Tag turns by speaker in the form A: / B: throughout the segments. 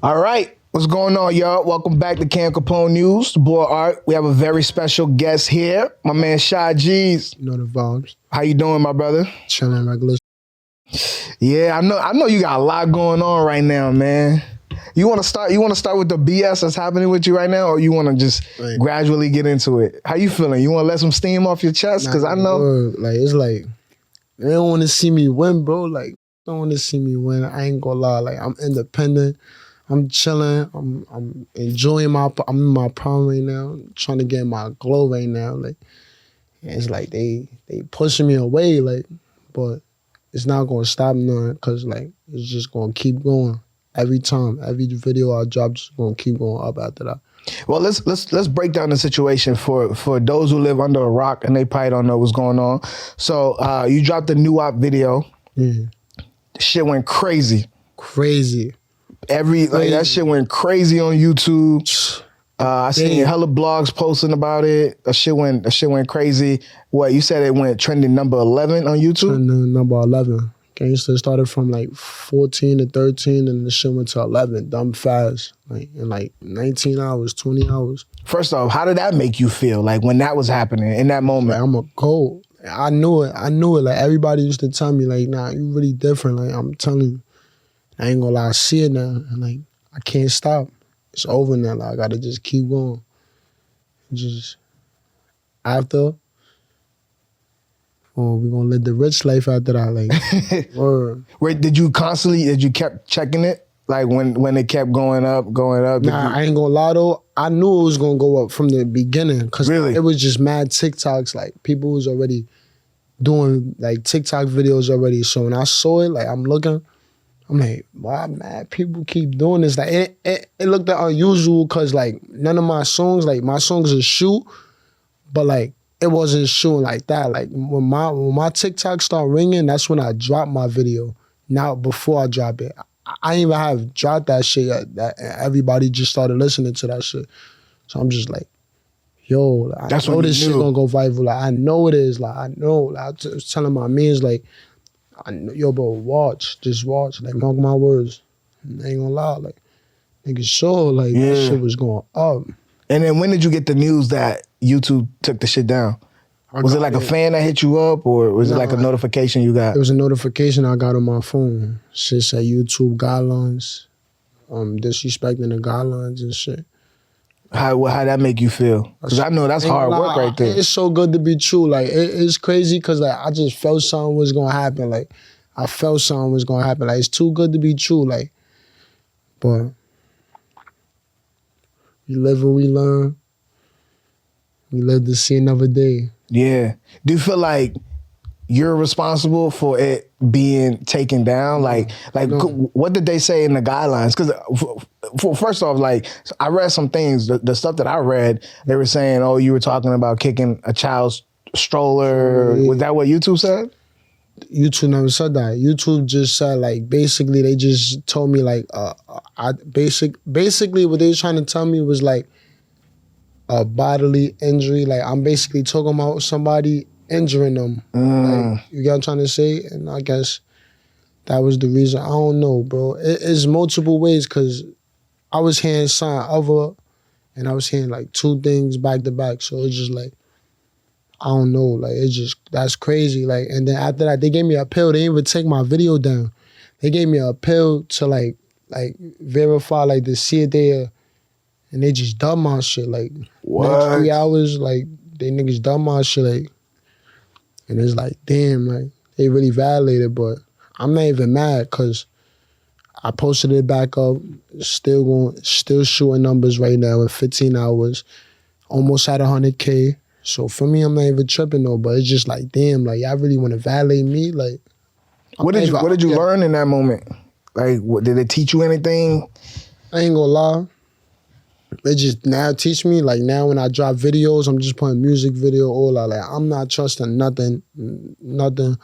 A: All right, what's going on, y'all? Welcome back to Capone News. The boy Art. We have a very special guest here, my man Shy G's.
B: You know the vibes.
A: How you doing, my brother?
B: Chilling regular.
A: Yeah, I know you got a lot going on right now, man. You want to start with the BS that's happening with you right now, or you want to just gradually get into it? How you feeling? You want to let some steam off your chest? Because I know,
B: like, it's like they don't want to see me win, bro. Like, don't want to see me win. I ain't gonna lie. Like, I'm independent. I'm chilling. I'm enjoying I'm in my prime right now. I'm trying to get my glow right now. Like, it's like they pushing me away. Like, but it's not gonna stop none because like it's just gonna keep going. Every time, every video I drop, just gonna keep going up after that.
A: Well, let's break down the situation for those who live under a rock and they probably don't know what's going on. So you dropped a new op video.
B: Yeah.
A: Shit went crazy.
B: Crazy.
A: That shit went crazy on YouTube. I seen hella blogs posting about it. That shit went crazy. What you said, it went trending number 11 on YouTube?
B: Trending number 11. Gangsta started from like 14 to 13 and the shit went to 11, dumb fast. Like in like 19 hours, 20 hours.
A: First off, how did that make you feel? Like when that was happening in that moment?
B: Like, I'm a gold. I knew it. Like everybody used to tell me like, nah, you really different. Like I'm telling you, I ain't gonna lie, I see it now. And like, I can't stop. It's over now. Like I gotta just keep going. Just after, we're gonna live the rich life after that. Like, word.
A: Wait, did you kept checking it? Like when it kept going up?
B: Nah, I ain't gonna lie though. I knew it was gonna go up from the beginning. Cause it was just mad TikToks. Like people was already doing like TikTok videos already. So when I saw it, like I'm looking, I'm like, why mad people keep doing this? Like it looked unusual cause like none of my songs are shoot, but like it wasn't shooting like that. Like when my TikTok start ringing, that's when I drop my video. Now before I drop it, I ain't even have dropped that shit yet. That everybody just started listening to that shit. So I'm just like, yo, I know this shit gonna go viral. Like I know it is. Like I know. Like, I was telling my mans like, I know, yo, bro, just watch. Like mark my words. I ain't gonna lie. Like nigga, sure, like that shit was going up.
A: And then when did you get the news that YouTube took the shit down? Was it like a fan that hit you up or was it like a notification you got?
B: It was a notification I got on my phone. Shit said YouTube guidelines, disrespecting the guidelines and shit.
A: How that make you feel? Because I know that's hard work right there.
B: It's so good to be true. Like it's crazy because like I just felt something was gonna happen. Like I felt something was gonna happen. Like it's too good to be true. Like, but we live and we learn. We live to see another day.
A: Yeah. Do you feel like you're responsible for it being taken down? Like what did they say in the guidelines? Because first off, like I read some things, the stuff that I read, they were saying, oh, you were talking about kicking a child's stroller. Yeah. Was that what YouTube said?
B: YouTube never said that. YouTube just said like, basically they just told me like, basically what they were trying to tell me was like, a bodily injury. Like I'm basically talking about somebody injuring them. Like, you get what I'm trying to say? And I guess that was the reason. I don't know, bro. It's multiple ways because I was hearing something other and I was hearing like two things back to back. So it's just like, I don't know. Like it's just, that's crazy. Like, and then after that, they gave me a pill. They didn't even take my video down. They gave me a pill to like verify, like to see it there. And they just done my shit, like, next 3 hours, like, they niggas done my shit, like, and it's like, damn, like, they really violated, but I'm not even mad, because I posted it back up, still shooting numbers right now in 15 hours, almost at 100K, so for me, I'm not even tripping, though, but it's just like, damn, like, y'all really want to violate me, like.
A: What did you learn in that moment? Like, did it teach you anything?
B: I ain't gonna lie. It just now teach me, like now when I drop videos, I'm just putting music video, all that. Like I'm not trusting nothing on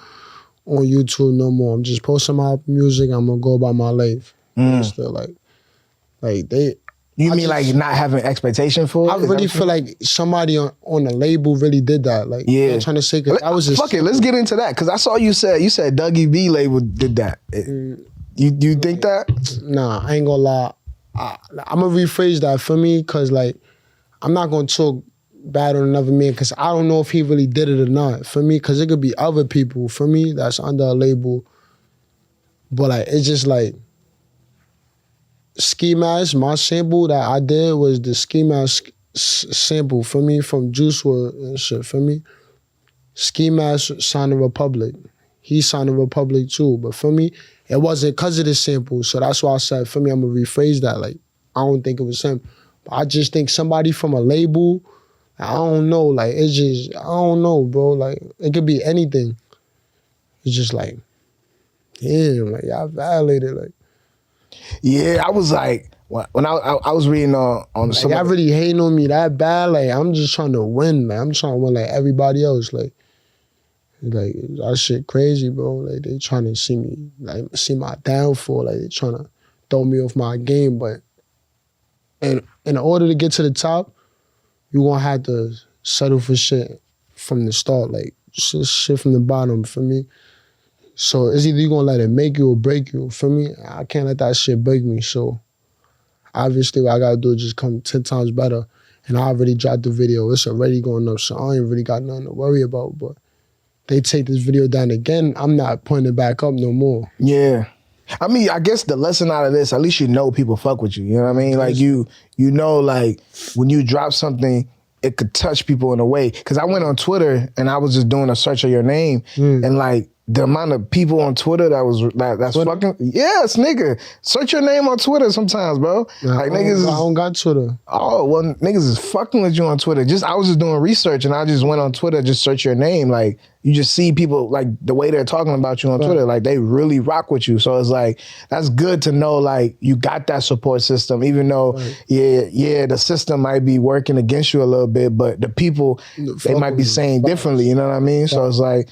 B: YouTube no more. I'm just posting my music, I'm gonna go about my life. Still like they. You
A: mean like not having expectation for it?
B: I really feel like somebody on the label really did that. Like I'm trying to say, cause I was just
A: fuck it, let's get into that. Cause I saw you said Dougie B label did that. You think that?
B: Nah, I ain't gonna lie. I'm gonna rephrase that for me, because like I'm not gonna talk bad on another man because I don't know if he really did it or not. For me, because it could be other people. For me, that's under a label. But like it's just like Ski Mask. My sample that I did was the Ski Mask sample for me from Juice WRLD and shit. For me, Ski Mask signed a Republic. He signed a Republic too. But for me, it wasn't because of the sample. So that's why I said for me, I'm gonna rephrase that. Like I don't think it was him. But I just think somebody from a label. I don't know. Like it's just I don't know, bro. Like it could be anything. It's just like, damn, like y'all violated. Like
A: Yeah, I was like, when I was reading on
B: like,
A: some.
B: y'all really hating on me that bad. Like I'm just trying to win. Like I'm trying to win like everybody else. Like that shit crazy, bro. Like they trying to see me, like see my downfall. Like they trying to throw me off my game. But in order to get to the top, you gonna have to settle for shit from the start. Like shit from the bottom for me. So it's either you gonna let it make you or break you. For me, I can't let that shit break me. So obviously what I gotta do is just come 10 times better. And I already dropped the video. It's already going up, so I ain't really got nothing to worry about. But they take this video down again, I'm not putting it back up no more.
A: Yeah. I mean, I guess the lesson out of this, at least you know people fuck with you. You know what I mean? Like you know, like when you drop something, it could touch people in a way. Because I went on Twitter and I was just doing a search of your name, and like the amount of people on Twitter that's Twitter? Fucking yes, nigga. Search your name on Twitter sometimes, bro.
B: Nah,
A: like
B: I don't got Twitter.
A: Oh well, niggas is fucking with you on Twitter. I was just doing research and I just went on Twitter, just search your name. Like you just see people like the way they're talking about you on Twitter, like they really rock with you. So it's like that's good to know. Like you got that support system, even though the system might be working against you a little bit, but the people they might be saying differently. You know what I mean? So it's like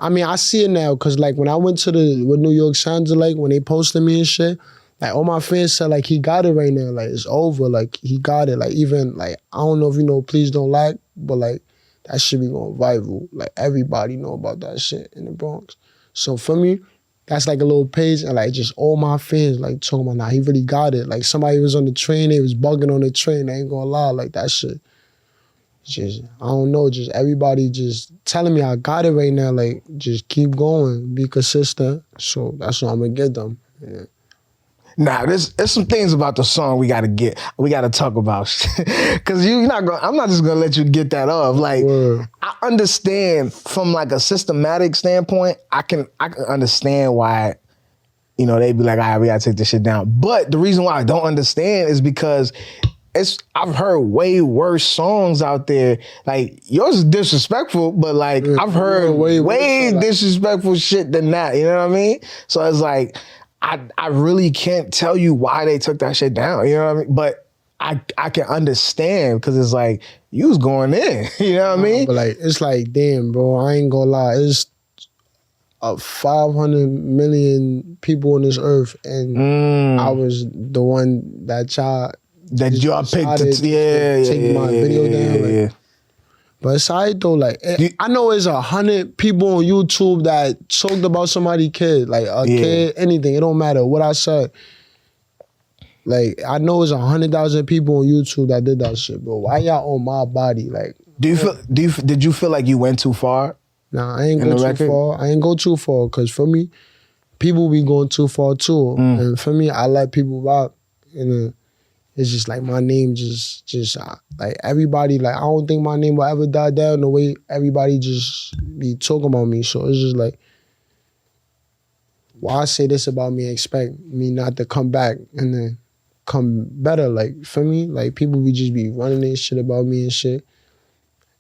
B: I mean, I see it now because, like, when I went to what New York sounded like, when they posted me and shit, like, all my fans said, like, he got it right now. Like, it's over. Like, he got it. Like, even, like, I don't know if you know Please Don't Lag, but, like, that shit be going viral. Like, everybody know about that shit in the Bronx. So, for me, that's, like, a little page, and, like, just all my fans, like, talking about, nah, he really got it. Like, somebody was on the train, they was bugging on the train, I ain't gonna lie. Like, that shit. Just, I don't know, just everybody just telling me I got it right now. Like, just keep going, be consistent. So that's what I'm gonna get them. Yeah.
A: Nah, there's some things about the song we gotta talk about. Cause I'm not just gonna let you get that off. Like, I understand from like a systematic standpoint, I can understand why, you know, they be like, all right, we gotta take this shit down. But the reason why I don't understand is because I've heard way worse songs out there. Like yours is disrespectful, but like I've heard way disrespectful shit than that. You know what I mean? So it's like I really can't tell you why they took that shit down. You know what I mean? But I can understand because it's like you was going in. You know what I mean?
B: But like it's like damn, bro. I ain't gonna lie. It's 500 million people on this earth, and I was the one that y'all.
A: That y'all picked
B: take my video down. Like, but it's alright though. Like I know it's 100 people on YouTube that talked about somebody's kid, like a kid, anything. It don't matter what I said. Like I know it's 100,000 people on YouTube that did that shit, bro. Why y'all on my body? Like,
A: did you feel like you went too far?
B: Nah, I ain't go too far. I ain't go too far because for me, people be going too far too, and for me, I let people rock. And it's just like my name just like everybody, like I don't think my name will ever die down the way everybody just be talking about me. So it's just like, why say this about me, expect me not to come back and then come better. Like for me, like people be just be running this shit about me and shit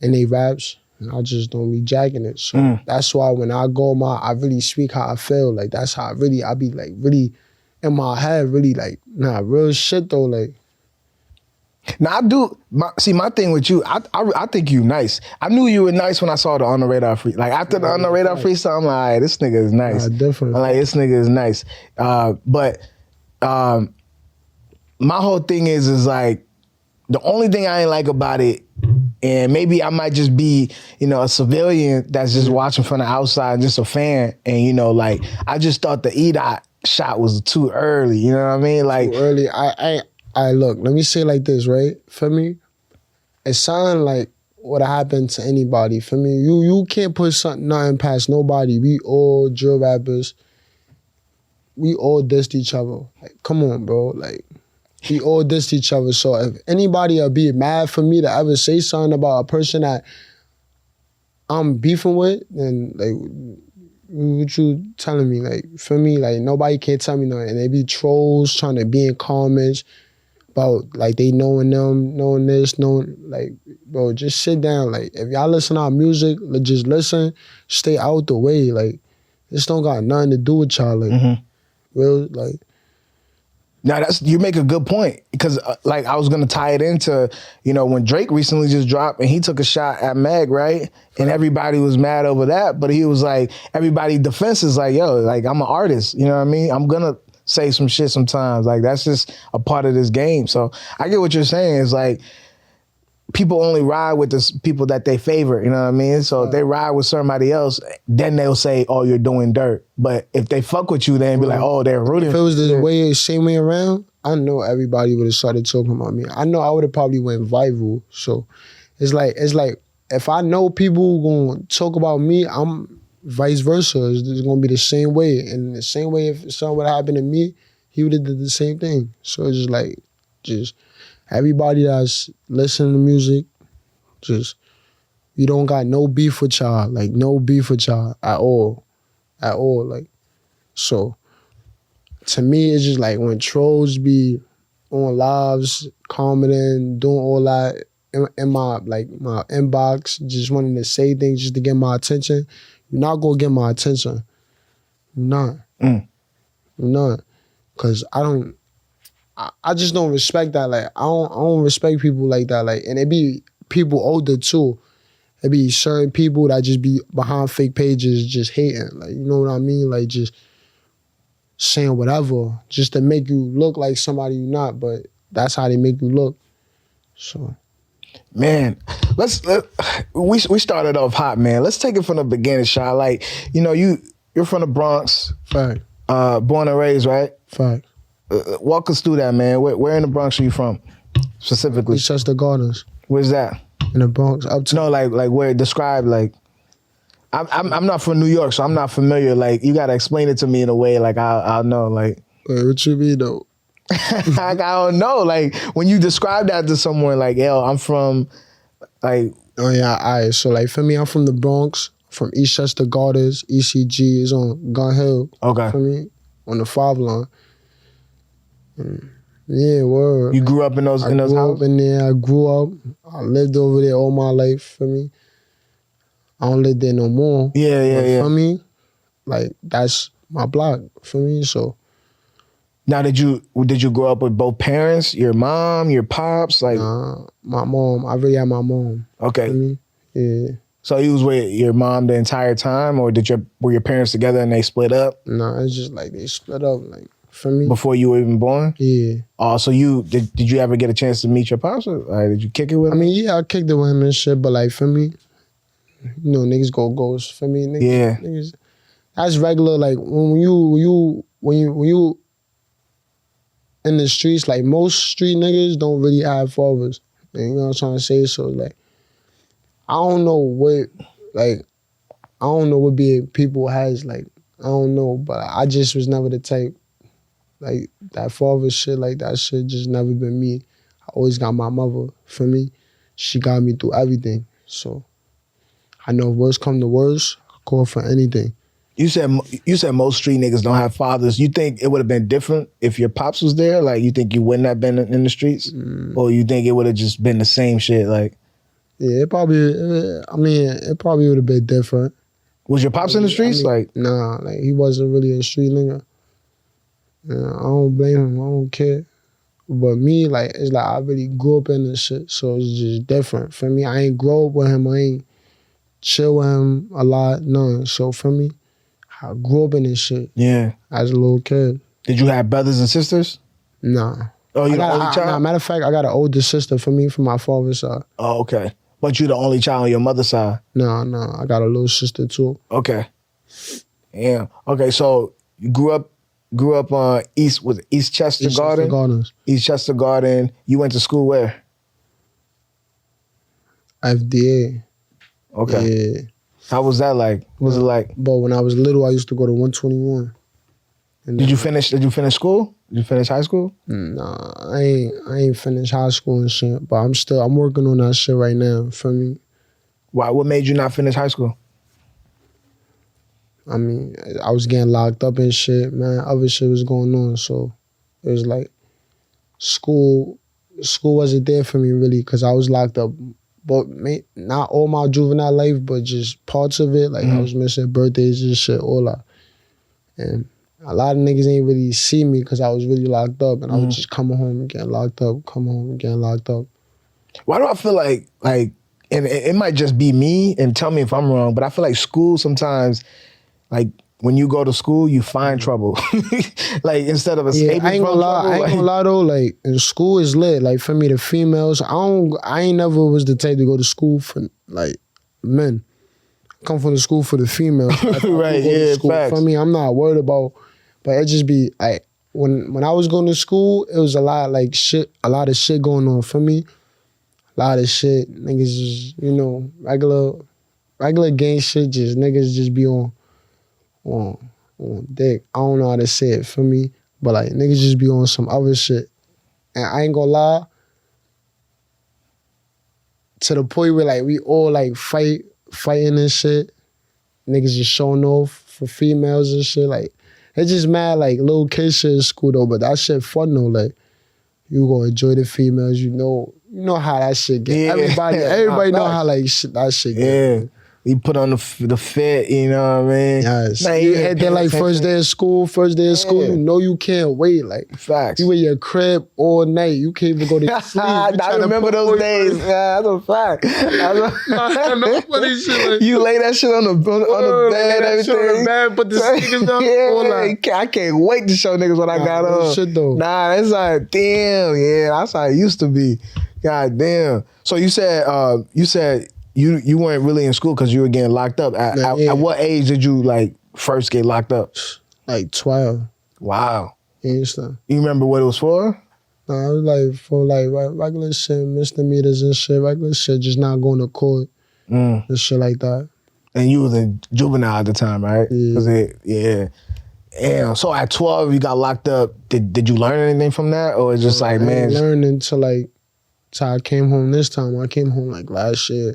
B: and they raps and I just don't be jacking it. So that's why when I go I really speak how I feel. Like that's how I be like really in my head, really like, nah, real shit though, like.
A: Now I do. My thing with you, I think you nice. I knew you were nice when I saw the On the Radar free. Like after the On the Radar freestyle, I'm like, all right, this nigga is nice.
B: Different.
A: I'm like, this nigga is nice. But my whole thing is like the only thing I ain't like about it, and maybe I might just be, you know, a civilian that's just watching from the outside, just a fan, and you know, like I just thought the E-Dot shot was too early. You know what I mean? Like
B: too early. I look. Let me say it like this, right? For me, it sounded like what happened to anybody. For me, you can't put nothing past nobody. We all drill rappers. We all dissed each other. Like, come on, bro. Like, we all dissed each other. So if anybody will be mad for me to ever say something about a person that I'm beefing with, then like, what you telling me? Like, for me, like, nobody can't tell me nothing. And they be trolls trying to be in comments about, like, they knowing them, knowing this, knowing, like, bro, just sit down. Like, if y'all listen to our music, just listen, stay out the way. Like, this don't got nothing to do with y'all. Like, real, like.
A: Now you make a good point because like I was gonna tie it into, you know, when Drake recently just dropped and he took a shot at Meg, right? And everybody was mad over that, but he was like, everybody defense is like, yo, like I'm an artist, you know what I mean? I'm gonna say some shit sometimes, like that's just a part of this game. So I get what you're saying. It's like people only ride with the people that they favor, you know what I mean? So if they ride with somebody else, then they'll say, oh, you're doing dirt. But if they fuck with you, then be like, oh, they're rooting.
B: If it was the same way around, I know everybody would have started talking about me. I know I would have probably went viral. So it's like if I know people gonna talk about me, I'm vice versa. It's gonna be the same way. And the same way if something would happen to me, he would have did the same thing. So it's just like, everybody that's listening to music, you don't got no beef with y'all. Like, no beef with y'all at all. At all. Like, so to me, it's just like when trolls be on lives, commenting, doing all that in my inbox, just wanting to say things just to get my attention, you're not gonna get my attention. You're not. You're not. Cause I just don't respect that. Like, I don't respect people like that. Like, and it be people older too. It be certain people that just be behind fake pages just hating. Like, you know what I mean? Like, just saying whatever just to make you look like somebody you're not, but that's how they make you look. So,
A: man, we started off hot, man. Let's take it from the beginning, Shy. Like, you know, you're from the Bronx.
B: Fact.
A: Born and raised, right?
B: Fact.
A: Walk us through that, man. Where in the Bronx are you from, specifically?
B: Chester Gardens.
A: Where's that?
B: In the Bronx, uptown.
A: No, like where? Describe, like. I'm not from New York, so I'm not familiar. Like, you gotta explain it to me in a way like I'll know. Like,
B: wait, what you mean though?
A: I don't know. Like, when you describe that to someone, like, yo, I'm from, like.
B: Oh yeah, all right. So like for me, I'm from the Bronx, from East Chester Gardens. ECG is on Gun Hill.
A: Okay.
B: For me, on the 5 line. Yeah, word.
A: You grew up in those houses?
B: I grew up in there. I grew up. I lived over there all my life, for me. I don't live there no more.
A: Yeah.
B: For me, like, that's my block, for me, so.
A: Now, did you grow up with both parents, your mom, your pops? Like,
B: Nah, my mom. I really had my mom.
A: Okay.
B: For me, yeah.
A: So you was with your mom the entire time, or were your parents together and they split up?
B: Nah, it's just like they split up, like, for me.
A: Before you were even born?
B: Yeah.
A: Oh, so did you ever get a chance to meet your pops? Or, did you kick it with him?
B: I mean, yeah, I kicked it with him and shit, but like for me, you know, niggas go ghost. For me, niggas,
A: Yeah.
B: Niggas, that's regular. Like when you in the streets, like most street niggas don't really have fathers. You know what I'm trying to say? So like, I don't know what people has, like, I don't know, but I just was never the type. Like, that father shit, like, that shit just never been me. I always got my mother. For me, she got me through everything. So, I know if worst come to worst, I call for anything.
A: You said most street niggas don't have fathers. You think it would have been different if your pops was there? Like, you think you wouldn't have been in the streets? Or you think it would have just been the same shit? Like,
B: yeah, it probably would have been different.
A: Was your pops in the streets?
B: Nah, like, he wasn't really a street nigga. Yeah, I don't blame him. I don't care. But me, like, it's like I really grew up in this shit, so it's just different. For me, I ain't grow up with him. I ain't chill with him a lot, none. So for me, I grew up in this shit.
A: Yeah.
B: As a little kid.
A: Did you have brothers and sisters?
B: Nah.
A: Oh, you the only child?
B: Nah, matter of fact, I got an older sister for me from my father's side.
A: Oh, okay. But you the only child on your mother's side?
B: Nah, I got a little sister too.
A: Okay. Yeah. Okay, so you grew up grew up on East Chester Garden?
B: Gardens.
A: East Chester Garden. You went to school where?
B: FDA.
A: Okay.
B: Yeah.
A: How was that like? What was it like?
B: But when I was little, I used to go to 121. And
A: Did you finish school? Did you finish high school?
B: Nah, I ain't finished high school and shit. But I'm working on that shit right now. For me.
A: Why? What made you not finish high school?
B: I mean, I was getting locked up and shit, man. Other shit was going on, so it was like school wasn't there for me really because I was locked up. But not all my juvenile life, but just parts of it. Like I was missing birthdays and shit, all that. And a lot of niggas ain't really see me because I was really locked up, and I was just coming home and getting locked up, come home and getting locked up.
A: Why do I feel like, and it might just be me, and tell me if I'm wrong, but I feel like school sometimes, like when you go to school, you find trouble. Like instead of escaping from trouble.
B: I ain't gonna lie though, like in school is lit. Like for me, the females, I ain't never was the type to go to school for like men. I come from the school for the females.
A: Right, yeah, facts.
B: For me, I'm not worried about, but it just be like when I was going to school, it was a lot of shit going on for me. A lot of shit, niggas just, regular gang shit, just niggas just be on dick. I don't know how to say it for me, but like niggas just be on some other shit. And I ain't gonna lie, to the point where like we all like fighting and shit. Niggas just showing off for females and shit. Like it's just mad like little kid shit in school though, but that shit fun though. Like you gonna enjoy the females, you know how that shit get.
A: Yeah.
B: Everybody know how like that shit get.
A: Yeah. You put on the fit, you know what I mean?
B: Yes.
A: Like,
B: you had that like first day of school, you know you can't wait. Like
A: facts.
B: You in your crib all night. You can't even go to sleep.
A: I remember those days. Yeah, that's a fact.
B: No funny shit. Like,
A: you lay that shit on the bed, everything.
B: On the bed, put the sneakers down.
A: Yeah, I can't wait to show niggas what I got on.
B: Shit though.
A: Nah, it's like, damn, yeah, that's how it used to be. God damn. So you said you weren't really in school because you were getting locked up. At what age did you like first get locked up?
B: Like 12.
A: Wow.
B: Yeah,
A: you remember what it was for?
B: Nah, it was like for like regular shit, misdemeanors and shit, regular shit, just not going to court and shit like that.
A: And you was a juvenile at the time, right?
B: Yeah.
A: Damn. So at 12 you got locked up. Did you learn anything from that, or it's just like, man? I
B: didn't learn until I came home this time. I came home like last year.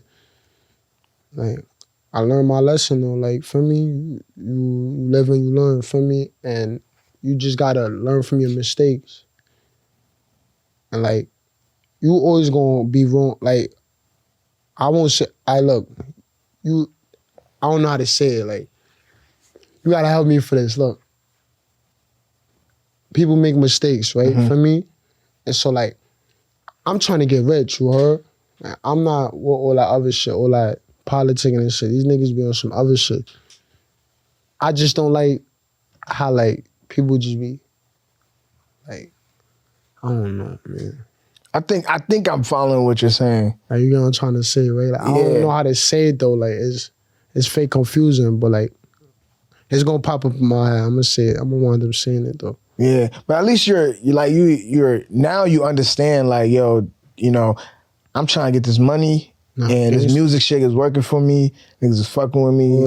B: Like, I learned my lesson though. Like, for me, you live and you learn, for me, and you just gotta learn from your mistakes. And like, you always gonna be wrong. Like, I won't say, I don't know how to say it. Like, you gotta help me for this. Look, people make mistakes, right? For me. And so like, I'm trying to get rich, you heard? I'm not with all that other shit, all that politicking and shit. These niggas be on some other shit. I just don't like how like people just be like, I don't know, man.
A: I think I'm following what you're saying.
B: Like, you know what I'm trying to say, right? Like, I don't know how to say it though. Like it's fake confusing, but like it's gonna pop up in my head. I'm gonna say it. I'm gonna wind up saying it though. Yeah,
A: but at least you're now you understand, like, yo, I'm trying to get this money. And this music shit is working for me. Niggas is fucking with me.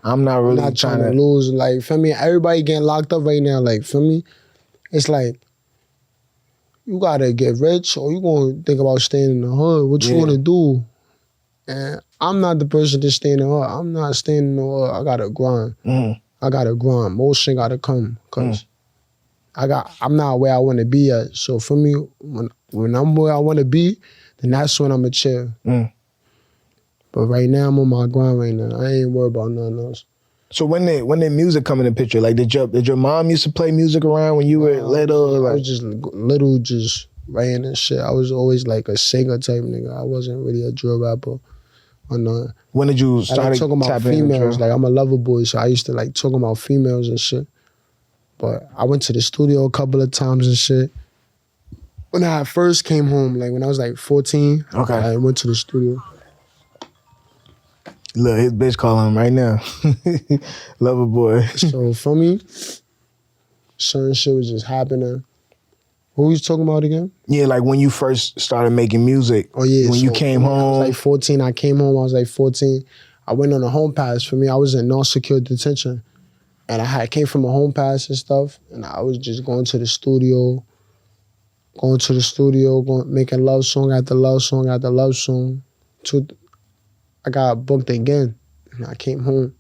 A: I'm not really
B: trying to lose. Like, for me, everybody getting locked up right now. Like, for me, it's like, you gotta get rich or you gonna think about staying in the hood. What you wanna do? And I'm not the person to stay in the hood. I'm not staying in the hood. I gotta grind. I gotta grind. Motion gotta come. Cause I'm not where I wanna be at. So for me, when I'm where I wanna be, then that's when I'ma chill. But right now, I'm on my grind right now. I ain't worried about nothing else. So when did music come in the picture? Like, did your mom used to play music around when you were little? I was just little, just writing and shit. I was always like a singer type nigga. I wasn't really a drill rapper or nothing.
A: When did you start
B: talking about females? Like, I'm a lover boy, so I used to like talk about females and shit. But I went to the studio a couple of times and shit. When I first came home, like when I was like 14, I went to the studio.
A: Look, his bitch calling him right now. Lover boy.
B: So for me, certain shit was just happening. What were you talking about again?
A: Yeah, like when you first started making music.
B: Oh yeah,
A: when you came home.
B: I was like 14. I came home. I was like 14. I went on a home pass. For me, I was in non-secure detention, and I came from a home pass and stuff. And I was just going to the studio, making love song after love song after love song. I got booked again, and I came home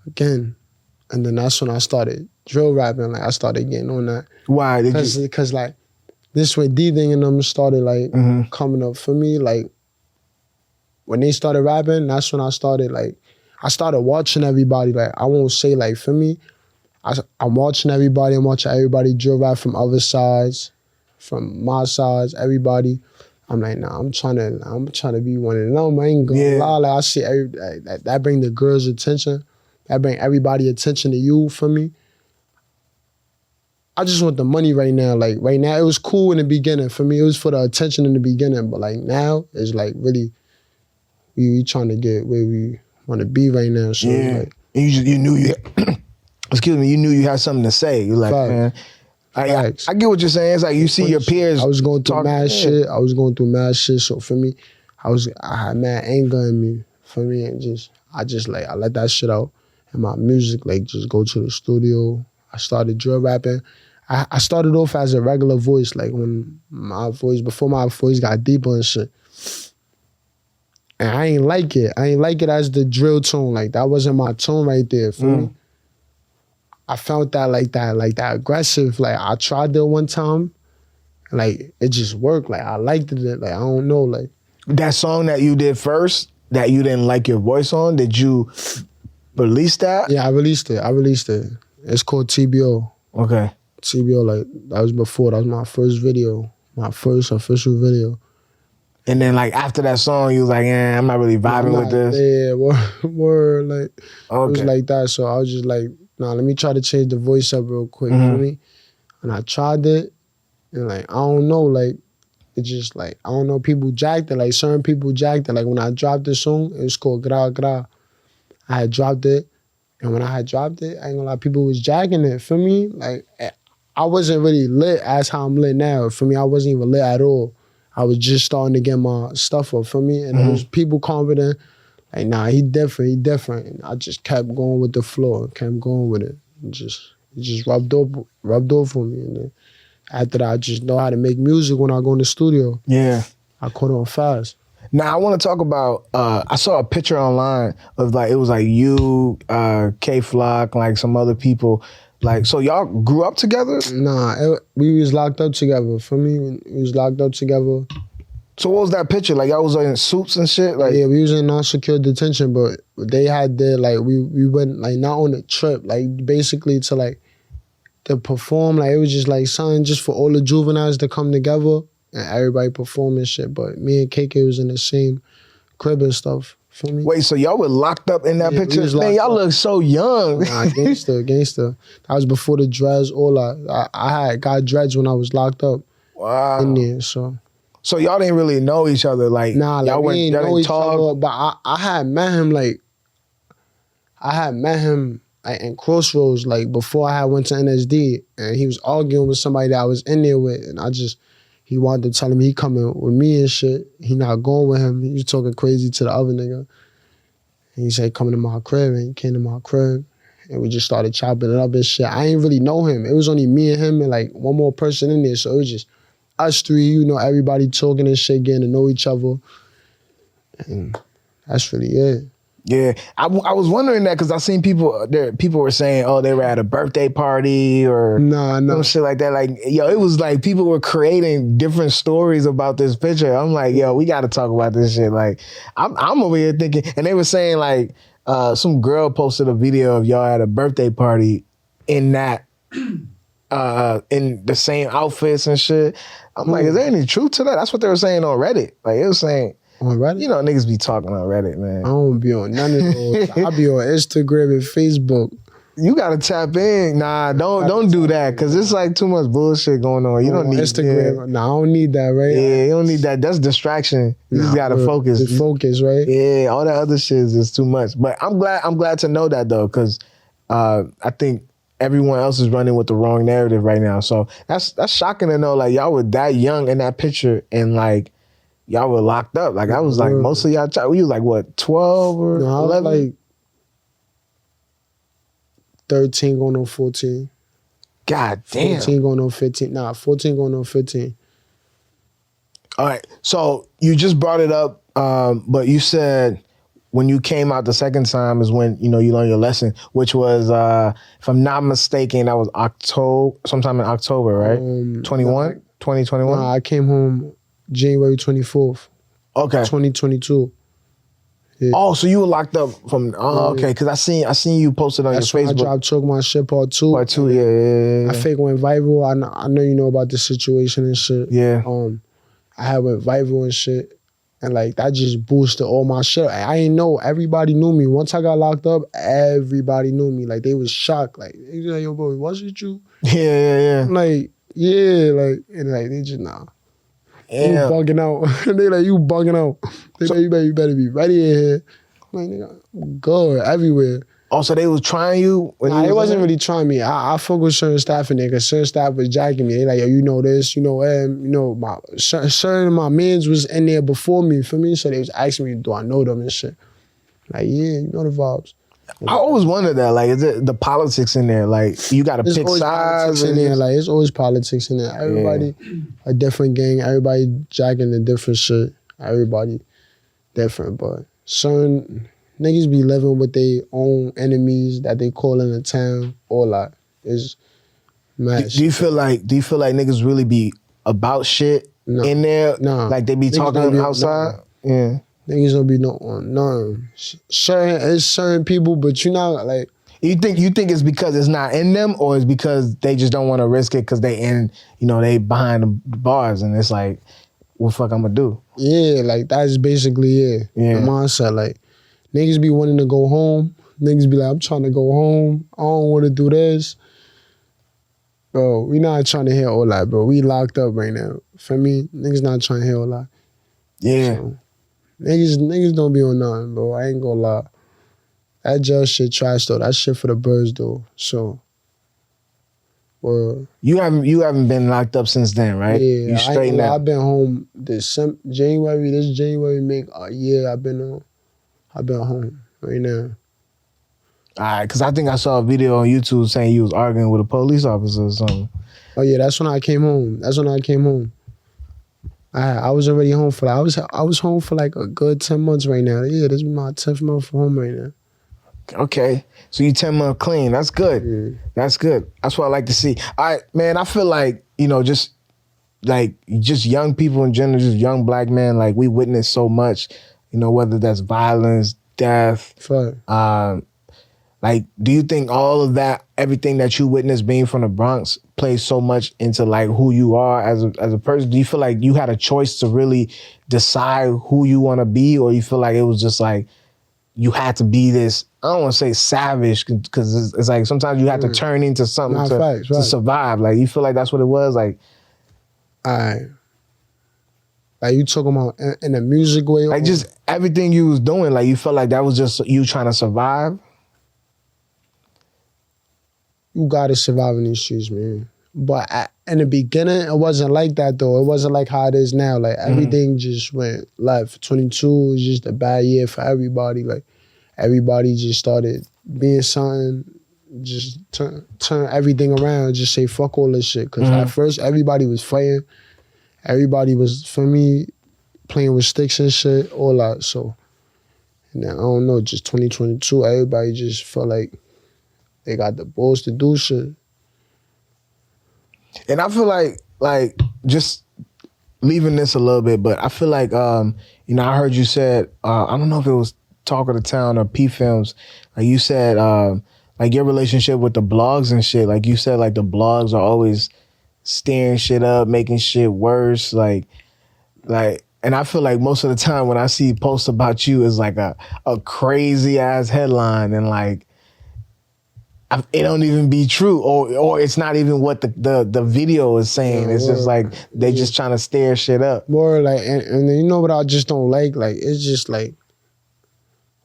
B: again, and then that's when I started drill rapping. Like I started getting on that.
A: Why?
B: Because like this way D-Thing and them started like coming up for me. Like when they started rapping, that's when I started watching everybody. Like I won't say like for me, I'm watching everybody. I'm watching everybody drill rap from other sides, from my sides, everybody. I'm like, nah, I'm trying to be one of them. I ain't gonna lie. Like I see that bring the girls' attention. That bring everybody attention to you for me. I just want the money right now. Like right now, it was cool in the beginning. For me, it was for the attention in the beginning. But like now, it's like really, we trying to get where we want to be right now. So like,
A: and you knew you, excuse me, you knew you had something to say. You're like, man, I get what you're saying. It's like you see your peers.
B: I was going through mad shit. So for me, I had mad anger in me. For me, and I let that shit out. And my music, like just go to the studio. I started drill rapping. I started off as a regular voice, like before my voice got deeper and shit. And I ain't like it. I ain't like it as the drill tone. Like that wasn't my tone right there, for me. I found that aggressive. Like I tried it one time, like it just worked. Like I liked it. Like I don't know, like
A: that song that you did first, that you didn't like your voice on, did you release that?
B: Yeah, I released it. It's called TBO.
A: Okay.
B: TBO, like, that was before. That was my first video. My first official video.
A: And then, like, after that song, you was like, I'm not really vibing with this.
B: Yeah, word, like, it was like that. So I was just like, let me try to change the voice up real quick for me. And I tried it. And, like, I don't know, like, it just, like, I don't know, people jacked it. Like, certain people jacked it. Like, when I dropped the song, it was called Gra Gra. I had dropped it. And when I had dropped it, I ain't gonna lie, people was jacking it. For me, like, I wasn't really lit as how I'm lit now. For me, I wasn't even lit at all. I was just starting to get my stuff up for me. And there was people confident, like, nah, he different. And I just kept going with the flow, kept going with it. It just rubbed off on me. And then after that, I just know how to make music when I go in the studio.
A: Yeah.
B: I caught on fast.
A: Now I want to talk about. I saw a picture online of it was like you, K Flock, like some other people. Like, so y'all grew up together?
B: Nah, we was locked up together. For me, we was locked up together.
A: So what was that picture? Like y'all was in suits and shit? Like,
B: yeah, we was in non-secure detention, but they had their, like, we went, like, not on a trip, like, basically to perform. Like, it was just like something just for all the juveniles to come together and everybody performing shit. But me and KK was in the same crib and stuff. For me.
A: Wait, so y'all were locked up in that picture? Man, y'all look so young.
B: Nah, gangster. That was before the dreads. All I had got dreads when I was locked up.
A: Wow.
B: In there, so
A: y'all didn't really know each other, like,
B: nah, like,
A: y'all
B: we didn't know each
A: talk.
B: other. But I had met him like in Crossroads, like before I had went to NSD, and he was arguing with somebody that I was in there with, and he wanted to tell him he coming with me and shit. He not going with him. He was talking crazy to the other nigga. And he said, come to my crib, and he came to my crib, and we just started chopping it up and shit. I ain't really know him. It was only me and him and like one more person in there, so it was just us three, you know, everybody talking and shit, getting to know each other. And that's really it.
A: Yeah, I was wondering that because I seen people were saying, oh, they were at a birthday party or some shit like that. Like, yo, it was like people were creating different stories about this picture. I'm like, yo, we got to talk about this shit. Like, I'm over here thinking, and they were saying like some girl posted a video of y'all at a birthday party in that in the same outfits and shit. I'm like, is there any truth to that? That's what they were saying on Reddit. Like, it was saying.
B: On Reddit?
A: You know, niggas be talking on Reddit, man.
B: I don't be on none of those. I be on Instagram and Facebook.
A: You gotta tap in. Nah, don't do that, cause it's like too much bullshit going on. You don't need
B: Instagram. Yeah. Nah, I don't need that, right?
A: Yeah, you don't need that. That's distraction. You just gotta focus.
B: Just focus, right?
A: Yeah, all that other shit is too much. But I'm glad to know that though, cause I think everyone else is running with the wrong narrative right now. So that's shocking to know, like, y'all were that young in that picture and like y'all were locked up. Like I was like, most of y'all, you was like what, 12 or 11?
B: I was like 13 going on 14.
A: God damn.
B: 14 going on 15. 14 going on 15.
A: All right. So you just brought it up, but you said when you came out the second time is when, you learned your lesson, which was, if I'm not mistaken, that was sometime in October, right? 2021?
B: I came home January 24th.
A: Okay.
B: 2022. Yeah.
A: Oh, so you were locked up from, okay, because I seen you posted on your Facebook.
B: I dropped Choke My Shit Part 2.
A: Part 2, yeah.
B: I fake went viral. I know you know about the situation and shit.
A: Yeah.
B: I had went viral and shit. And like that just boosted all my shit. I ain't know. Everybody knew me. Once I got locked up, everybody knew me. Like they was shocked. Like, they was like, yo, bro, was it you?
A: Yeah.
B: I'm like, yeah, like, and like they just nah.
A: Yeah.
B: You bugging out. They like, you bugging out. They like, you better be ready in here. I'm like, nigga, I'm good everywhere.
A: Oh, so they was trying you?
B: They wasn't really trying me. I fuck with certain staff in there because certain staff was jacking me. They like, yo, you know this, you know my certain of my mans was in there before me, for me. So they was asking me, do I know them and shit? Like, yeah, you know the vibes.
A: I always wondered that, like, is it the politics in there? Like, you got to pick sides
B: in there. Like, it's always politics in there. Everybody a different gang. Everybody jacking the different shit. Everybody different, but certain niggas be living with their own enemies that they call in the town. All that is mad.
A: Do you feel like niggas really be about shit in there?
B: Nah.
A: Like they be talking outside? Yeah.
B: Niggas don't be none. Certain people, but you know, like,
A: you think it's because it's not in them, or it's because they just don't want to risk it because they they behind the bars and it's like, what fuck I'm gonna do?
B: Yeah, like that's basically the mindset. Like niggas be wanting to go home. Niggas be like, I'm trying to go home. I don't want to do this. Bro, we not trying to hear all that, bro. We locked up right now. For me, niggas not trying to hear all that.
A: Yeah.
B: So, niggas don't be on nothing, bro. I ain't gonna lie. That jail shit trash though. That shit for the birds though. So, well,
A: you haven't been locked up since then, right?
B: Yeah,
A: you straightened out.
B: I've been home this January make a year. I've been home right now.
A: All right, because I think I saw a video on YouTube saying you was arguing with a police officer or something.
B: Oh yeah, that's when I came home. I was already home for I was home for like a good 10 months right now. Yeah, this is my 10th month home right now.
A: Okay, so you 10 months clean. That's good.
B: Yeah.
A: That's good. That's what I like to see. All right, man, I feel like, just young people in general, just young black men, like we witness so much, whether that's violence, death.
B: Right.
A: Like, do you think all of that, everything that you witnessed being from the Bronx plays so much into like who you are as a person? Do you feel like you had a choice to really decide who you want to be, or you feel like it was just like you had to be this, I don't want to say savage, because it's like sometimes you have to turn into something to survive. Like, you feel like that's what it was? Like,
B: like you talking about in a music way?
A: Like just everything you was doing, like you felt like that was just you trying to survive?
B: You gotta survive in these streets, man. But in the beginning, it wasn't like that though. It wasn't like how it is now. Like everything just went left. 22 was just a bad year for everybody. Like everybody just started being something, just turn everything around, just say fuck all this shit. Cause at first everybody was fighting. Everybody was, for me, playing with sticks and shit, all that. So, and then, I don't know, just 2022, everybody just felt like they got the balls to do shit.
A: And I feel like just leaving this a little bit, but I feel like, I heard you said, I don't know if it was Talk of the Town or P Films, like you said, like your relationship with the blogs and shit, like you said, like the blogs are always stirring shit up, making shit worse, like, and I feel like most of the time when I see posts about you is like a crazy ass headline, and like, it don't even be true, or it's not even what the video is saying. It's just like they just trying to stir shit up.
B: More like, and you know what I just don't like? Like, it's just like,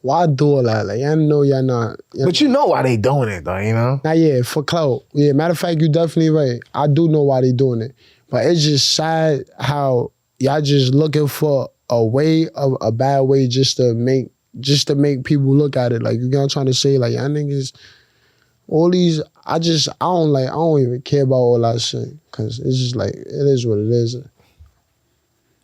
B: why do all that? Like, I know y'all not.
A: But you know why they doing it though, you know?
B: Nah, yeah, for clout. Yeah, matter of fact, you definitely right. I do know why they doing it. But it's just sad how y'all just looking for a bad way just to make people look at it. Like, you know what I'm trying to say? Like, y'all niggas, all these, I don't even care about all that shit. Cause it's just like, it is what it is.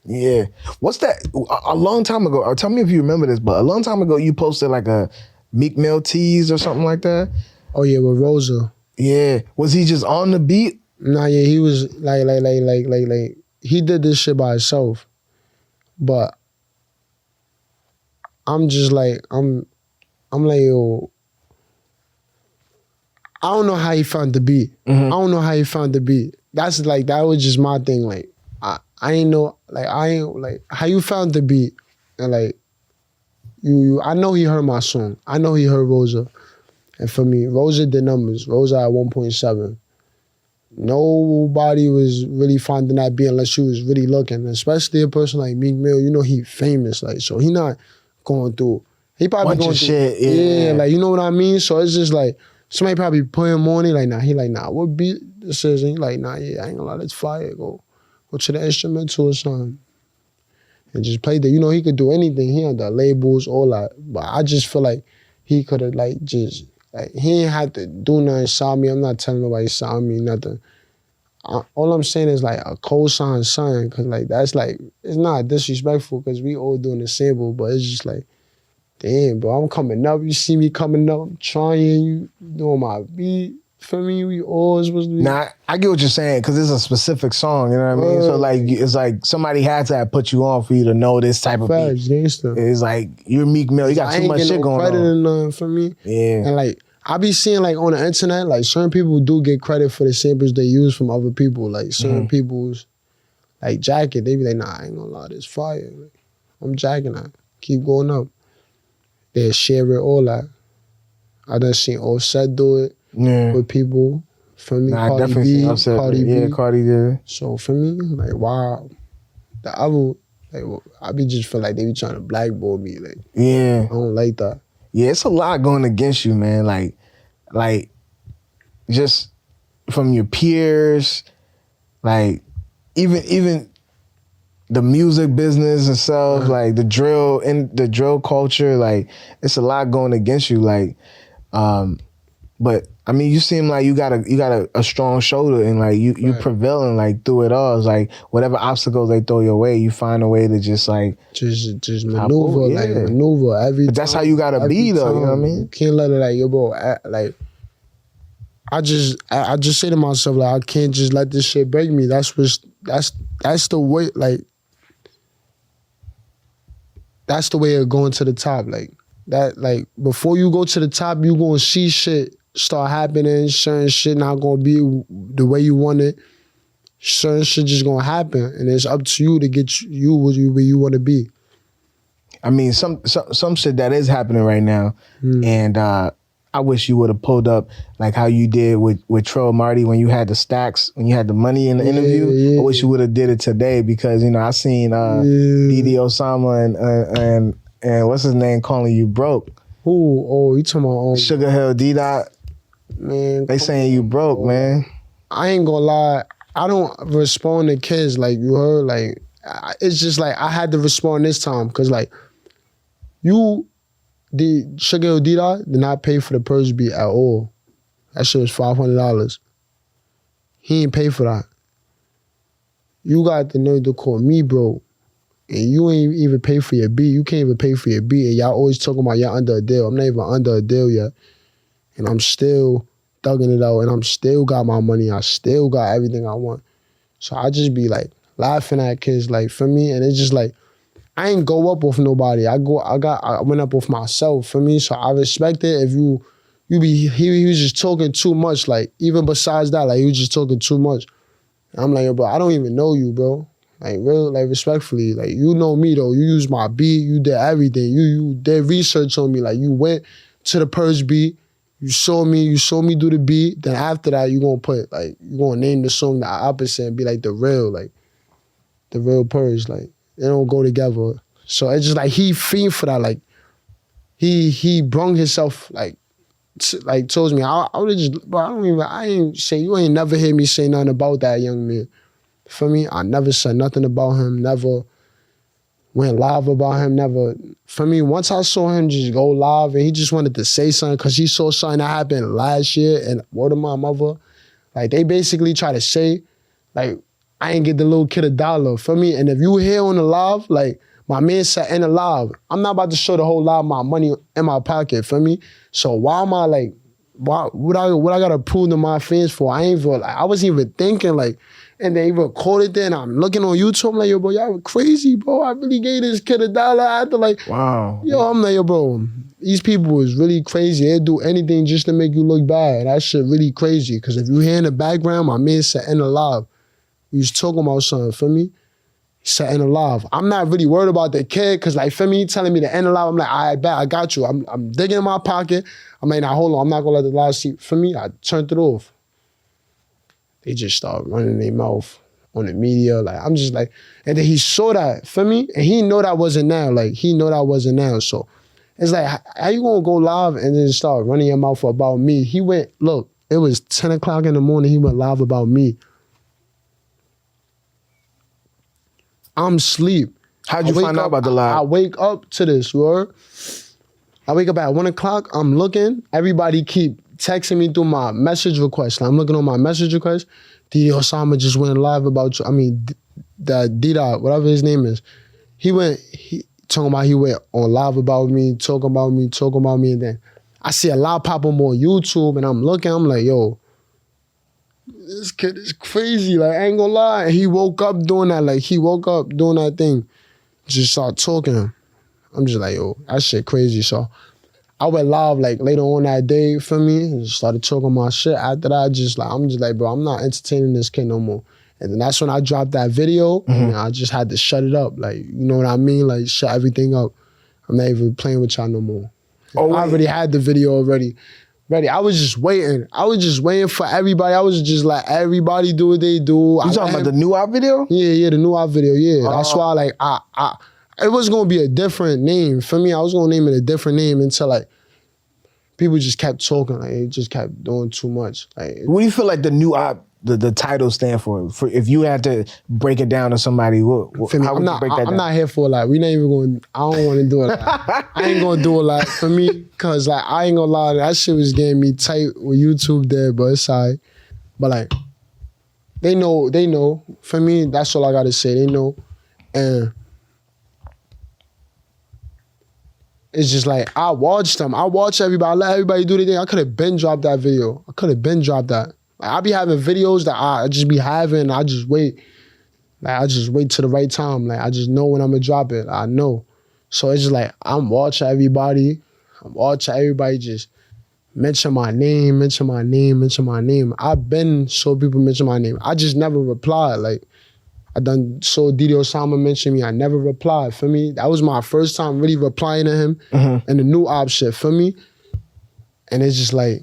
A: Yeah. What's that? A long time ago, or tell me if you remember this, but a long time ago you posted like a Meek Mill tease or something like that?
B: Oh yeah, with Rosa.
A: Yeah. Was he just on the beat?
B: Nah, yeah, he was like, he did this shit by himself. But I'm just like, I'm like, yo, I don't know how he found the beat.
A: Mm-hmm.
B: I don't know how he found the beat. That's like, that was just my thing. Like, I ain't know, like, how you found the beat. And like, I know he heard my song. I know he heard Rosa. And for me, Rosa did numbers. Rosa at 1.7. Nobody was really finding that beat unless you was really looking. Especially a person like Meek Mill, you know he famous. Like, so he not going through. He probably
A: Bunch
B: going
A: of
B: through
A: shit,
B: yeah, like, you know what I mean? So it's just like, somebody probably put him on it, like, nah. He like, nah, what beat this is? And he like, nah, yeah, I ain't gonna lie, that's fire. Go to the instrumental or something. And just play the, you know, he could do anything. He had the labels, all that. But I just feel like he could have like just, like, he ain't had to do nothing, sign me. I'm not telling nobody sign me, nothing. All I'm saying is like a co-sign sign, cause like that's like, it's not disrespectful because we all doing the sample, but it's just like, damn, bro, I'm coming up. You see me coming up, I'm trying, you doing my beat. For me, we all supposed to be.
A: Nah, I get what you're saying because it's a specific song, you know what I mean? So like, it's like somebody had to have put you on for you to know this type of beat.
B: Gangster.
A: It's like, you're Meek Mill, you got too much shit going
B: credit
A: on.
B: and nothing for me.
A: Yeah.
B: And like, I be seeing like on the internet, like certain people do get credit for the samples they use from other people. Like certain people's like jacket, they be like, nah, I ain't gonna lie, this fire. Like, I'm jacking that. Keep going up. They share it, all that. I done seen Offset do it with people. For me,
A: Nah,
B: Cardi
A: I definitely
B: B,
A: seen Offset.
B: Cardi B.
A: Yeah, Cardi did.
B: So for me, like, wow. The other, like, I be just feel like they be trying to blackball me. Like,
A: Yeah.
B: I don't like that.
A: Yeah, it's a lot going against you, man. Like just from your peers, like even the music business itself, like the drill culture, like it's a lot going against you. Like, but I mean, you seem like you got a strong shoulder, and like you prevailing like through it all. It's like whatever obstacles they throw your way, you find a way to just like
B: just maneuver, maneuver every.
A: But that's how you gotta be, though. You know what I mean?
B: You can't let it like, yo, bro. Like, I just say to myself, like, I can't just let this shit break me. That's the way. Like, that's the way of going to the top. Like that. Like, before you go to the top, you gonna see shit start happening. Certain shit not gonna be the way you want it. Certain shit just gonna happen, and it's up to you to get you where you want to be.
A: I mean, some shit that is happening right now, and I wish you would have pulled up like how you did with Tro Marty when you had the stacks, when you had the money in the interview. Yeah. I wish you would have did it today because, you know, I seen Didi Osama and what's his name calling you broke.
B: Who? Oh, you talking about
A: Sugarhillddot.
B: Man,
A: they saying you broke, man.
B: I ain't gonna lie. I don't respond to kids like you heard. Like, it's just like I had to respond this time because like the Sugarhillddot did not pay for the purse beat at all. That shit was $500. He ain't pay for that. You got the nerve to call me broke, and you ain't even pay for your beat. You can't even pay for your beat, and y'all always talking about y'all under a deal. I'm not even under a deal yet, and I'm still thugging it out, and I'm still got my money. I still got everything I want. So I just be like laughing at kids, like, for me, and it's just like, I ain't go up with nobody. I went up with myself, for me. So I respect it. If he was just talking too much. Like, even besides that, like, he was just talking too much. And I'm like, yo, bro, I don't even know you, bro. Like, real, like, respectfully, like, you know me though. You used my beat. You did everything. You did research on me. Like, you went to the purge beat. You saw me do the beat. Then after that, you gonna name the song the opposite and be like the real purge. Like, they don't go together. So it's just like he fiend for that. Like, he brung himself like told me. I would have just, bro, I ain't say, you ain't never hear me say nothing about that young man. For me, I never said nothing about him, never went live about him, never. For me, once I saw him just go live and he just wanted to say something because he saw something that happened last year and word of my mother, like they basically try to say, like, I ain't get the little kid $1 for me. And if you here on the live, like my man said in the live, I'm not about to show the whole live my money in my pocket, for me. So why am I like, what I gotta prove to my fans for? I ain't even, like, I wasn't even thinking like, and they recorded that and I'm looking on YouTube, I'm like, yo, bro, y'all crazy, bro. I really gave this kid $1 after like,
A: wow.
B: Yo, I'm like, yo, bro, these people is really crazy. They'll do anything just to make you look bad. That shit really crazy. Cause if you hear in the background, my man said in the live, we was talking about something, for me. He said in the live. I'm not really worried about the kid, cause like for me, he telling me to end the live, I'm like, all right, bet, I got you. I'm digging in my pocket. I'm like, nah, hold on, I'm not gonna let the live see. For me, I turned it off. They just start running their mouth on the media. Like, I'm just like, and then he saw that for me, and he know that wasn't now. Like, he know that wasn't now. So it's like, how you gonna go live and then start running your mouth about me? He went, look, it was 10 o'clock in the morning, he went live about me. I'm asleep.
A: How'd you find out about the live?
B: I wake up to this, word. I wake up at 1 o'clock, I'm looking, everybody keep texting me through my message request. I'm looking on my message request. Osama just went live about you. I mean, that D-Dot, whatever his name is. He went on live about me, talking about me. And then I see a lot pop up on YouTube and I'm looking, I'm like, yo, this kid is crazy. Like, I ain't gonna lie. And he woke up doing that. Like, he woke up doing that thing. Just started talking. I'm just like, yo, that shit crazy. So I went live like later on that day, for me, and started talking my shit. After that, I'm just like, bro, I'm not entertaining this kid no more. And then that's when I dropped that video, and I just had to shut it up. Like, you know what I mean? Like, shut everything up. I'm not even playing with y'all no more. Oh, I already had the video already ready. I was just waiting. For everybody. I was just like, everybody do what they do.
A: You talking about the new out video?
B: Yeah, the new out video, yeah. That's why, like, it was gonna be a different name. For me, I was gonna name it a different name until, like, people just kept talking. Like, it just kept doing too much. Like,
A: what do you feel like the new op, the title stand for? For if you had to break it down to somebody, how would you break that down?
B: I'm not here for a lot. We not even going. I don't want to do it. I ain't gonna do a lot for me, cause like I ain't gonna lie. That shit was getting me tight with YouTube there, but it's alright. But like, they know. For me, that's all I gotta say. They know, and it's just like, I watched them. I watch everybody. I let everybody do their thing. I could have been dropped that video. Like, I be having videos that I just be having. I just wait. Like, I just wait till the right time. Like, I just know when I'm going to drop it. I know. So it's just like, I'm watching everybody. Just mention my name. I've been so people mention my name. I just never replied. Like, I done saw Osama mention me. I never replied. For me, that was my first time really replying to him and the new op shit, for me. And it's just like,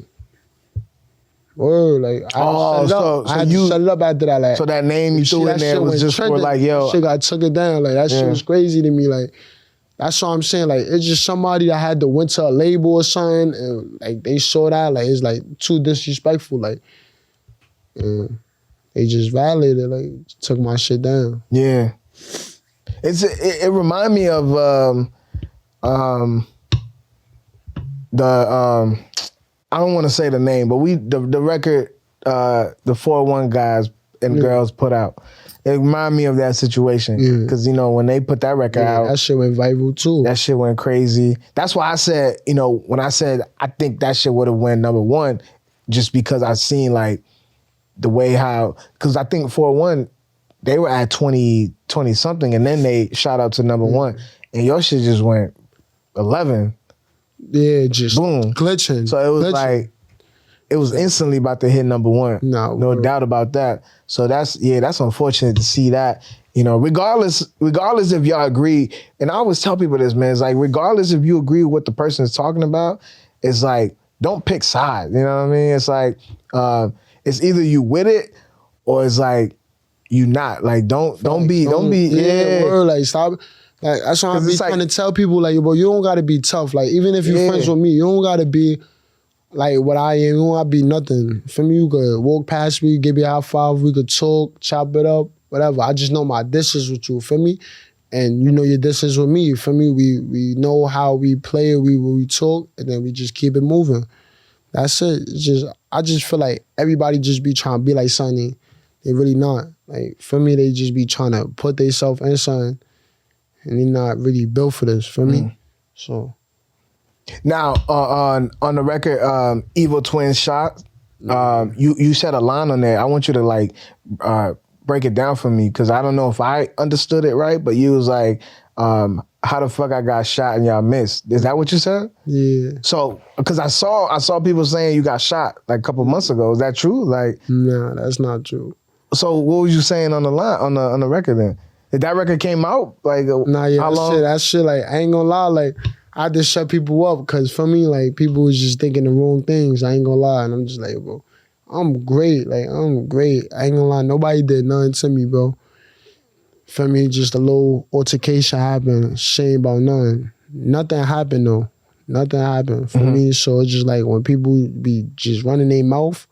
B: word, like, I had to shut it up after that. Like,
A: so that name you threw in there was just trending. For like, yo.
B: That shit, I took it down. Like, that shit was crazy to me. Like, that's what I'm saying. Like, it's just somebody that had to went to a label or something, and like they saw that. Like, it's like too disrespectful. Like, they just violated, like, took my shit down.
A: Yeah. It remind me of I don't want to say the name, but the record the 401 guys and girls put out. It remind me of that situation. Because, you know, when they put that record out.
B: That shit went viral too.
A: That shit went crazy. That's why I said, you know, when I said I think that shit would have went #1, just because I seen like the way how, because I think 401, they were at 20 something, and then they shot up to #1, and your shit just went 11.
B: Yeah, just
A: boom,
B: glitching.
A: So it was like, it was instantly about to hit #1. No doubt about that. So that's unfortunate to see that. You know, regardless if y'all agree, and I always tell people this, man, it's like, regardless if you agree with what the person is talking about, it's like, don't pick sides. You know what I mean? It's like, it's either you with it or it's like you not. Like, don't be.
B: Word, like, stop. Like that's why I
A: 'Cause
B: be
A: it's
B: trying
A: like-
B: to tell people, like, bro, you don't gotta be tough. Like, even if you're friends with me, you don't gotta be like what I am. You don't gotta be nothing. For me, you could walk past me, give me a high five, we could talk, chop it up, whatever. I just know my distance with you, for me. And you know your distance with me. For me, we know how we play, we talk, and then we just keep it moving. That's it. It's just I just feel like everybody just be trying to be like something. They really not. Like, for me, they just be trying to put themselves in something, and they not really built for this. For me, so.
A: Now, on the record, Evil Twins Shot, you said a line on there. I want you to like break it down for me, because I don't know if I understood it right, but you was like, how the fuck I got shot and y'all missed? Is that what you said?
B: Yeah.
A: So, because I saw people saying you got shot like a couple months ago. Is that true? Like,
B: Nah, that's not true.
A: so what was you saying on the line on the record then? If that record came out, like,
B: Nah, yeah,
A: how long?
B: that shit, like, I ain't gonna lie, like, I just shut people up, because for me, like, people was just thinking the wrong things. I ain't gonna lie, and I'm just like, bro, I'm great. Like, I'm great. I ain't gonna lie, nobody did nothing to me, bro. For me, just a little altercation happened. Shame about nothing. Nothing happened though. Nothing happened for me. So it's just like when people be just running their mouth.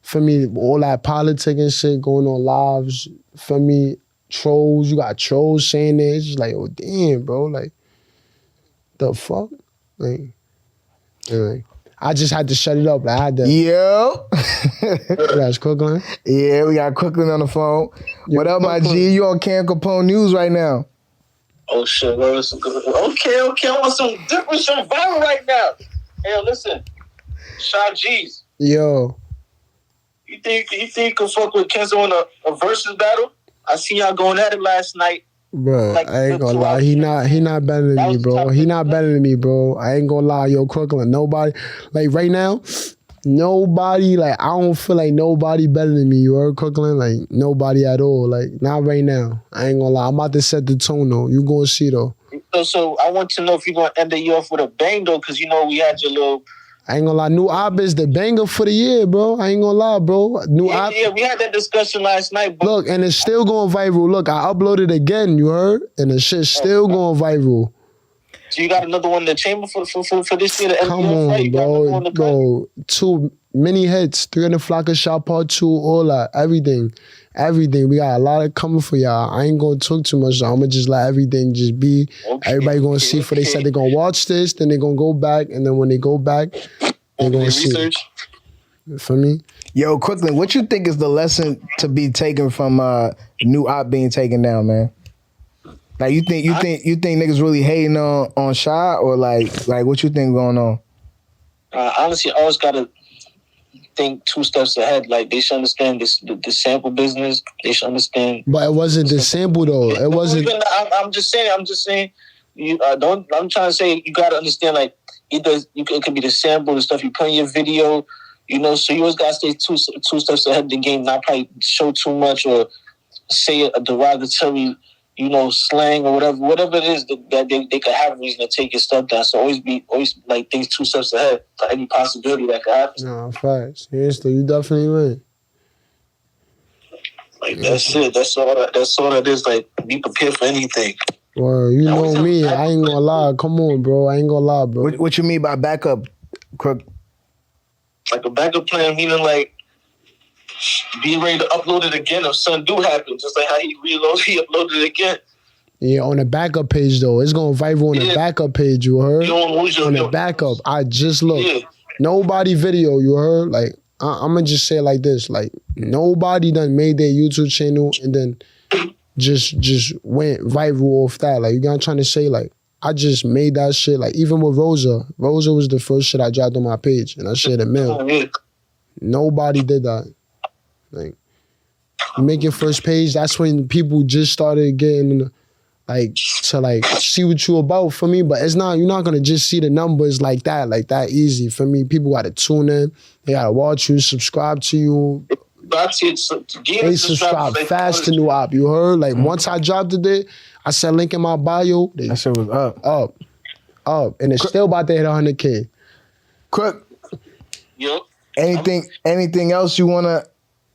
B: For me, all that politic and shit going on lives. For me, trolls. You got trolls saying that. It's just like, oh damn, bro. Like, the fuck? Like, I just had to shut it up. Like, I had to.
A: Yo.
B: That's Crooklyn.
A: Yeah, we got Crooklyn on the phone. What up, my G? You on Cam Capone News right now?
C: Oh shit, well, okay, I want some different, some viral right now. Hey, listen, Shaw G's.
B: Yo.
C: You think you can fuck with Kenzo in a versus battle? I seen y'all going at it last night.
B: Bro,
C: Like,
B: I ain't gonna lie. He not better than me, bro. He not better than me, bro. I ain't gonna lie, yo, Crooklyn. Nobody, like right now, nobody, like I don't feel like nobody better than me. You heard, Crooklyn? Like nobody at all. Like not right now. I ain't gonna lie. I'm about to set the tone though. You gonna see though.
C: So I want to know if you're gonna end the year off with a bang though, because you know we had your little.
B: I ain't gonna lie. New Op is the banger for the year, bro. I ain't gonna lie, bro. New Op.
C: Yeah, we had that discussion last night. But
B: Look, and it's still going viral. Look, I uploaded again. You heard? And the shit's still going viral.
C: so you got another one in the chamber for this year.
B: Come on, bro. 2 mini hits, 3 in the Flock of Shot Part 2, all that, everything. We got a lot of coming for y'all. I ain't gonna talk too much. So I'm gonna just let everything just be.
C: Okay,
B: Everybody gonna see. For they said they're gonna watch this, then they're gonna go back, and then when they go back, they're gonna see.
C: Research.
B: For me,
A: Yo, Crooklyn, what you think is the lesson to be taken from New Op being taken down, man? Like you think niggas really hating on Shy, or like what you think going on?
C: Honestly, I always gotta think 2 steps ahead. Like they should understand the sample business. They should understand.
B: but it wasn't the sample though. It wasn't.
C: I'm just saying. You don't. I'm trying to say you gotta understand. Like either it could be the sample, the stuff you put in your video. You know, so you always gotta stay two steps ahead of the game. Not probably show too much or say a derogatory, slang or whatever it is that they could have reason to take your stuff down. So always like things 2 steps ahead for any possibility that could happen.
B: No, facts. Yes, though, you definitely right.
C: Like that's it. That's all that is. Like be prepared for anything.
B: Well, you know me. I ain't gonna lie. Come on, bro. I ain't gonna lie, bro.
A: What you mean by backup, Crook?
C: Like a backup plan, meaning like be ready to upload it again if something do happen. Just like how he uploaded it again.
B: Yeah, on the backup page though. It's going viral on the backup page, you heard?
C: You don't lose
B: on the backup. I just looked. Yeah. Nobody video, you heard? Like, I'm going to just say it like this. Like, nobody done made their YouTube channel and then just went viral off that. Like, you know what I'm trying to say? Like, I just made that shit. Like, even with Rosa. Rosa was the first shit I dropped on my page. And I shared a mill. Nobody did that. Like, you make your first page, that's when people just started getting... like to like see what you about for me, but it's not, you're not gonna just see the numbers like that easy. For me, people gotta tune in, they gotta watch you, subscribe to you. They subscribe fast to New Op, you heard? Like once I dropped it, I said link in my bio.
A: That shit was up,
B: and it's still about to hit 100K.
A: Crook,
C: yep.
A: Anything else you wanna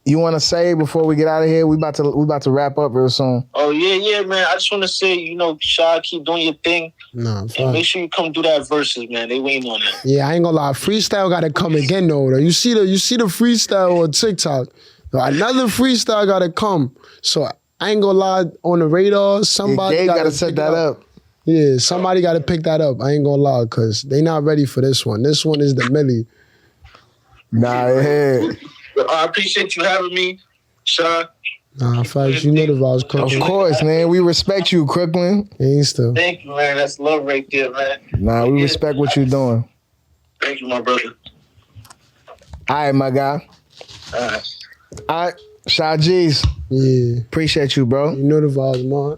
A: you want to say before we get out of here? We about to wrap up real soon.
C: Oh yeah, man. I just want to say, Sha, keep doing your thing.
B: Nah,
C: and make sure you come do that versus, man. They waiting on it.
B: Yeah, I ain't gonna lie. Freestyle gotta come again though. You see the freestyle on TikTok. Another freestyle gotta come. So I ain't gonna lie, on the radar, somebody
A: gotta set that up.
B: Yeah, somebody gotta pick that up. I ain't gonna lie, cause they not ready for this one. This one is the Millie.
A: Nah, yeah.
C: I appreciate you having me, Sha.
B: Nah, facts, you know the vibes, Crooklyn.
A: Of course, man. We respect you, Crooklyn.
B: Ain't still.
C: Thank you, man. That's love right there, man.
A: Nah, we respect what you're doing.
C: Thank you, my brother.
A: All right, my guy. All right, Sha G's.
B: Yeah.
A: Appreciate you, bro.
B: You know the vibes, man.